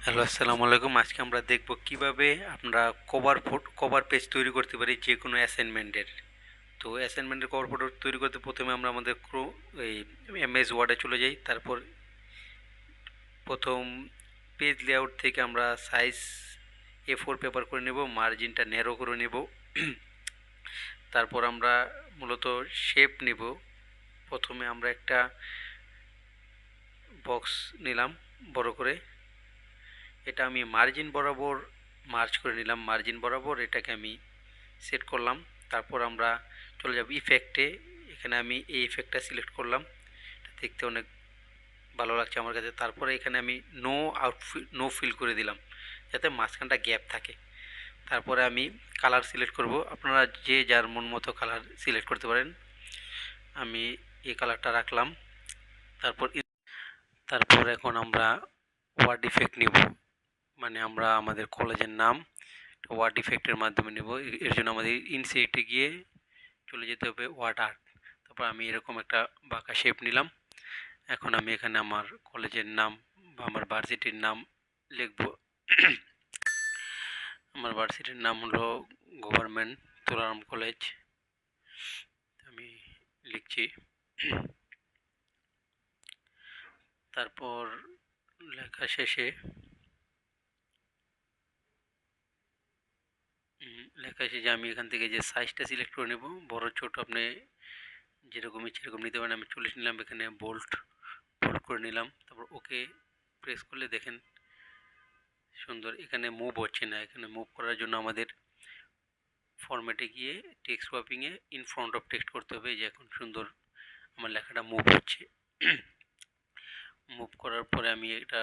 Hello, আসসালামু আলাইকুম। আজকে আমরা দেখব কিভাবে আমরা কভার পেজ তৈরি করতে পারি যে কোনো অ্যাসাইনমেন্টের। তো অ্যাসাইনমেন্টের কভার ফটো তৈরি করতে প্রথমে আমরা আমাদের এই এমএস ওয়ার্ডে চলে যাই। তারপর প্রথম পেজ লেআউট থেকে আমরা সাইজ A4 পেপার করে নেব, মার্জিনটা ন্যারো করে নেব। তারপর আমরা মূলত শেপ নেব। প্রথমে আমরা একটা বক্স নিলাম বড় করে। এটা আমি মার্জিন বরাবর মার্জ করে নিলাম, মার্জিন বরাবর এটাকে আমি সেট করলাম। তারপর আমরা চলে যাব ইফেক্টে। এখানে আমি এই ইফেক্টটা সিলেক্ট করলাম, দেখতে অনেক ভালো লাগছে আমার কাছে। তারপরে এখানে আমি নো ফিল করে দিলাম, যাতে মাঝখানটা গ্যাপ থাকে। তারপরে আমি কালার সিলেক্ট করব, আপনারা যে যার মন মতো কালার সিলেক্ট করতে পারেন। আমি এই কালারটা রাখলাম। তারপর তারপর এখন আমরা ওয়ার্ড ইফেক্ট নিব, মানে আমরা আমাদের কলেজের নাম ওয়ার্ড ইফেক্টের মাধ্যমে নেব। এর জন্য আমাদের ইনসাইটে গিয়ে চলে যেতে হবে ওয়ার্ড আর্ট। তারপর আমি এরকম একটা বাঁকা শেপ নিলাম। এখন আমি এখানে আমার কলেজের নাম বা আমার ভার্সিটির নাম লিখব। আমার ভার্সিটির নাম হলো গভর্নমেন্ট তুলারাম কলেজ। আমি লিখছি। তারপর লেখা শেষে আমি এখান থেকে যে সাইজটা সিলেক্ট করে নেব, বড় ছোট আপনি যেরকম ইচ্ছে সেরকম নিতে পারেন। আমি 40 নিলাম, এখানে বোল্ড করে নিলাম। তারপর ওকে প্রেস করলে দেখেন সুন্দর এখানে মুভ হচ্ছে না। এখানে মুভ করার জন্য আমাদের ফরম্যাটে গিয়ে টেক্সট ওয়াপিংয়ে ইন ফ্রন্ট অফ টেক্সট করতে হবে। যে এখন সুন্দর আমার লেখাটা মুভ হচ্ছে। মুভ করার পরে আমি এটা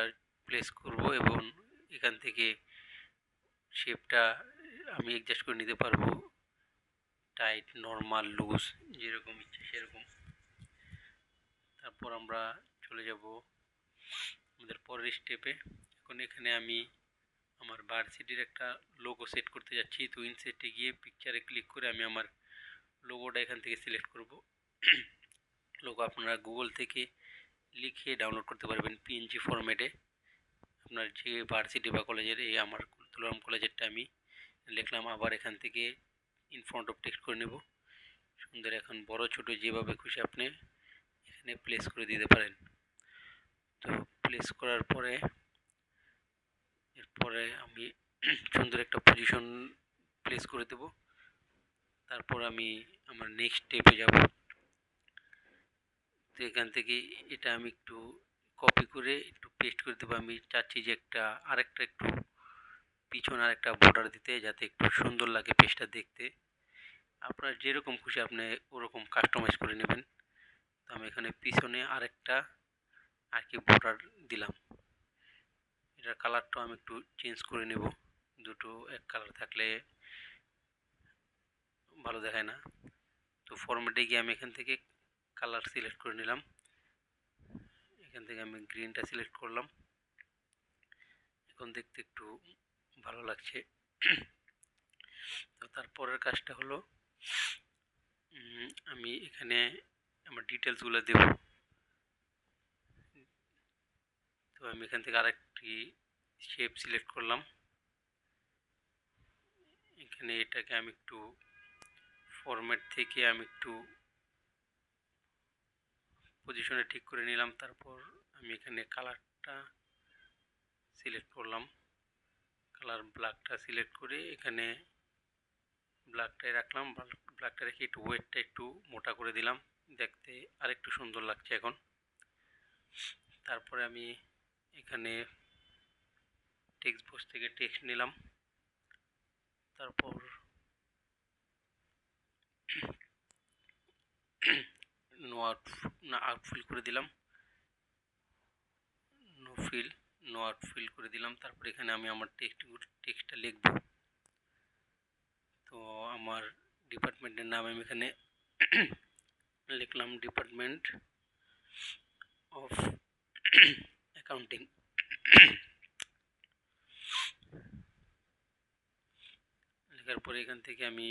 প্লেস করব এবং এখান থেকে শেপটা আমি অ্যাডজাস্ট করে নিতে পারবো, টাইট, নর্মাল, লুজ, যেরকম ইচ্ছে সেরকম। তারপর আমরা চলে যাব আমাদের পরের স্টেপে। এখন এখানে আমি আমার ভার্সিটির একটা লোগো সেট করতে যাচ্ছি। তো ইনসেটে গিয়ে পিকচারে ক্লিক করে আমি আমার লোগোটা এখান থেকে সিলেক্ট করব। লোগো আপনারা গুগল থেকে লিখে ডাউনলোড করতে পারবেন পিএনজি ফরম্যাটে। আপনার যে ভার্সিটি বা কলেজের, এই আমার তুলারাম কলেজেরটা আমি লিখলাম। আবার এখান থেকে ইন ফ্রন্ট অফ টেক্সট করে নেব সুন্দর। এখন বড় ছোট যেভাবে খুশি আপনি এখানে প্লেস করে দিতে পারেন। তো প্লেস করার পরে এরপরে আমি সুন্দর একটা পজিশন প্লেস করে দেব। তারপর আমি আমার নেক্সট স্টেপে যাব। তো এখান থেকে এটা আমি একটু কপি করে একটু পেস্ট করে দেবো। আমি চাচ্ছি যে আরেকটা একটু পিছনে আরেকটা বর্ডার দিতে, যাতে একটু সুন্দর লাগে পেজটা দেখতে। আপনার যেরকম খুশি আপনি ওরকম কাস্টমাইজ করে নেবেন। তো আমি এখানে পিছনে আরেকটা আর কি বর্ডার দিলাম। এটার কালারটা আমি একটু চেঞ্জ করে নেব, দুটো এক কালার থাকলে ভালো দেখায় না। তো ফরম্যাটে গিয়ে আমি এখান থেকে কালার সিলেক্ট করে নিলাম। এখান থেকে আমি গ্রিনটা সিলেক্ট করলাম। এখন দেখতে একটু ভালো লাগছে। তো তারপরের কাজটা হলো আমি এখানে আমার ডিটেলসগুলো দেব। তো আমি এখান থেকে আরেকটি শেপ সিলেক্ট করলাম। এখানে এটাকে আমি একটু ফরম্যাট থেকে আমি একটু পজিশনে ঠিক করে নিলাম। তারপর আমি এখানে কালারটা সিলেক্ট করলাম। কালার ব্ল্যাকটা সিলেক্ট করে এখানে ব্ল্যাকটাই রাখলাম। ব্ল্যাকটা রেখে একটু ওয়েটটা একটু মোটা করে দিলাম, দেখতে আরেকটু সুন্দর লাগছে এখন। তারপরে আমি এখানে টেক্সট বক্স থেকে টেক্সট নিলাম। তারপর আউটফিল করে দিলাম, নো আউটফিল করে দিলাম। তারপর এখানে আমি আমার টেক্সটটা লিখব। তো আমার ডিপার্টমেন্টের নাম আমি এখানে লিখলাম ডিপার্টমেন্ট অফ অ্যাকাউন্টিং। লেখার পরে এখান থেকে আমি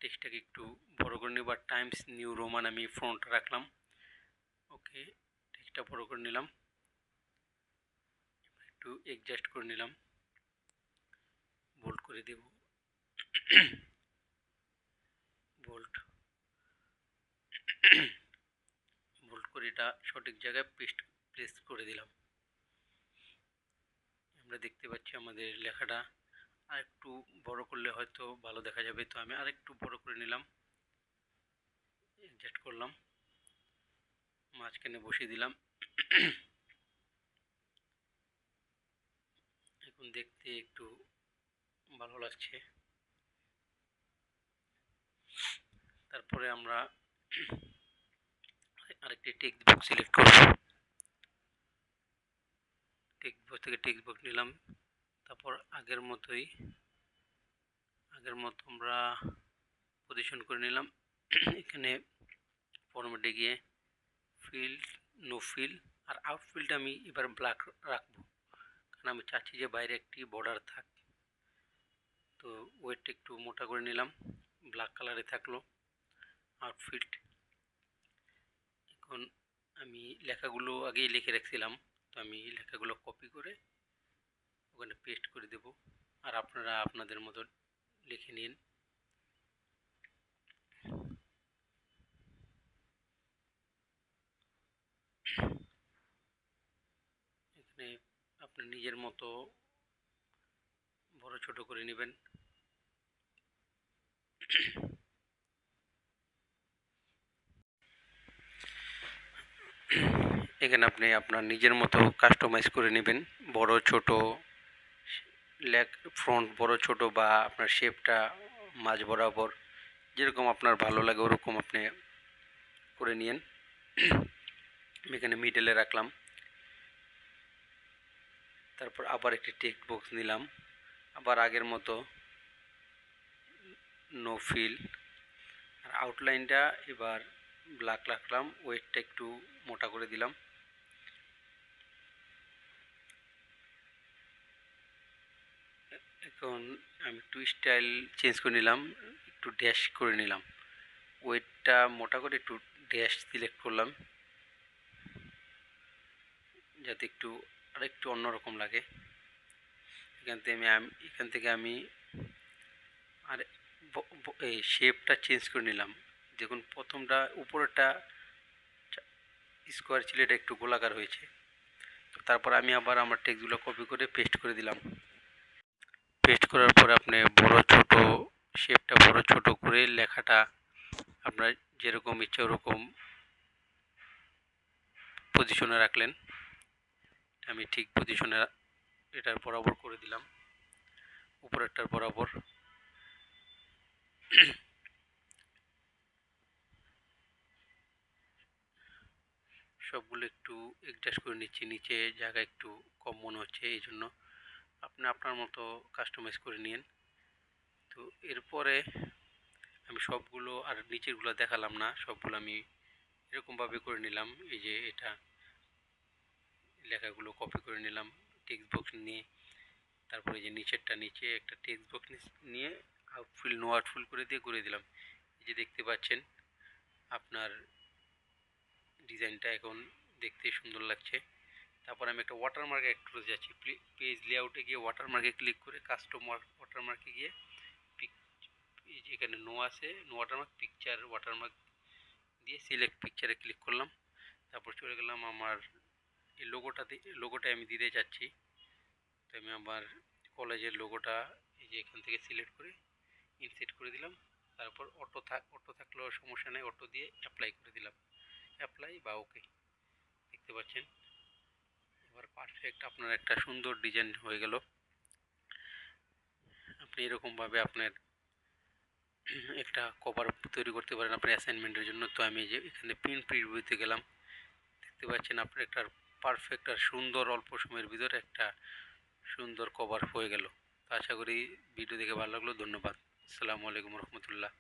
টেক্সটটাকে একটু বড় করে নেব। আর টাইমস নিউ রোমান আমি ফ্রন্ট রাখলাম। ওকে, টেক্সটটা বড় করে নিলাম। একটু অ্যাডজাস্ট করে নিলাম, বোল্ড করে দেব, বোল্ড বোল্ড করে এটা সঠিক জায়গায় প্লেস করে দিলাম। আমরা দেখতে পাচ্ছি আমাদের লেখাটা আর একটু বড় করলে হয়তো ভালো দেখা যাবে, তো আমি আরেকটু বড় করে নিলাম, অ্যাডজাস্ট করলাম, মাঝখানে বসিয়ে দিলাম। এখন দেখতে একটু ভালো লাগছে। তারপরে আমরা আরেকটি টেক্সট বুক সিলেক্ট করব, টেক্সট বুক থেকে টেক্সট বুক নিলাম, তারপর আগের মতো আমরা পজিশন করে নিলাম। এখানে ফরম্যাটে গিয়ে ফিল্ড, নো ফিল আর আউট ফিল্ড আমি এবার ব্ল্যাক রাখবো, কারণ আমি চাচ্ছি যে বাইরে একটি বর্ডার থাক। তো ওয়েটটা একটু মোটা করে নিলাম, ব্ল্যাক কালারে থাকলো আউটফিল্ড। এখন আমি লেখাগুলো আগেই লিখে রাখছিলাম, তো আমি লেখাগুলো কপি করে ওখানে পেস্ট করে দেব, আর আপনারা আপনাদের মতো লিখে নিন। এখানে আপনি নিজের মতো বড় ছোট করে নেবেন। এখানে আপনি আপনার নিজের মতো কাস্টমাইজ করে নেবেন, বড় ছোট ফ্রন্ট বড় ছোট বা আপনার শেপটা মাঝ বরাবর যেরকম আপনার ভালো লাগে ওরকম আপনি করে নিন। আমি এখানে মিডলে রাখলাম, তারপর আবার একটি টেক্সট বক্স নিলাম, আবার আগের মতো নো ফিল, আর আউটলাইনটা এবার ব্ল্যাক রাখলাম, ওয়েটটা একটু মোটা করে দিলাম। এখন আমি একটু স্টাইল চেঞ্জ করে নিলাম, একটু ড্যাশ করে নিলাম, ওয়েটটা মোটা করে একটু ড্যাশ সিলেক্ট করলাম যাতে একটু আরেকটু অন্যরকম লাগে। এখান থেকে আমি আর এই শেপটা চেঞ্জ করে নিলাম। দেখুন প্রথমটা উপরেরটা স্কোয়ার ছিল, এটা একটু গোলাকার হয়েছে। তারপর আমি আবার আমার টেক্সটগুলো কপি করে পেস্ট করে দিলাম। পেস্ট করার পর আপনি বড় ছোট শেপটা বড় ছোট করে লেখাটা আপনার যেরকম ইচ্ছা ওরকম পজিশনে রাখলেন। আমি ঠিক পজিশনে এটার বরাবর করে দিলাম, উপরেরটার বরাবর। সবগুলো একটু অ্যাডজাস্ট করে নিচ্ছি, নিচে জায়গা একটু কম মনে হচ্ছে, এই জন্য আপনি আপনার মতো কাস্টমাইজ করে নিন। তো এরপরে আমি সবগুলো আর নিচেরগুলো দেখালাম না, সবগুলো আমি এরকমভাবে করে নিলাম। এই যে এটা লেখাগুলো কপি করে নিলাম টেক্সট বক্স নিয়ে, তারপরে যে নিচেরটা নিচে একটা টেক্সট বক্স নিয়ে আউটফিল নো আউটফিল করে দিয়ে করে দিলাম। এই যে দেখতে পাচ্ছেন আপনার ডিজাইনটা এখন দেখতে সুন্দর লাগছে। তারপর আমি একটা ওয়াটারমার্ক অ্যাড করে যাচ্ছি, পেজ লেআউটে গিয়ে ওয়াটারমার্কে ক্লিক করে কাস্টম ওয়াটারমার্কে গিয়ে এখানে নো আছে, নো ওয়াটারমার্ক পিকচার ওয়াটারমার্ক দিয়ে সিলেক্ট পিকচারে ক্লিক করলাম। তারপর চলে গেলাম আমার এই লোগোটা আমি দিতে চাচ্ছি, তো আমি আমার কলেজের লোগোটা এই যে এখান থেকে সিলেক্ট করে ইনসেট করে দিলাম। তারপর অটো থাকলেও সমস্যা নেই, অটো দিয়ে অ্যাপ্লাই করে দিলাম, অ্যাপ্লাই বা ওকে। দেখতে পাচ্ছেন এবার পারফেক্ট আপনার একটা সুন্দর ডিজাইন হয়ে গেল। আপনি এরকমভাবে আপনার একটা কভার তৈরি করতে পারেন আপনার অ্যাসাইনমেন্টের জন্য। তো আমি যে এখানে প্রিন্ট প্রিভিউতে গেলাম, দেখতে পাচ্ছেন আপনার একটা পারফেক্ট আর সুন্দর অল্প সময়ের ভিতরে একটা সুন্দর কভার হয়ে গেল। তো আশা করি ভিডিও দেখে ভালো লাগলো। ধন্যবাদ। আসসালামু আলাইকুম রহমতুল্লাহ।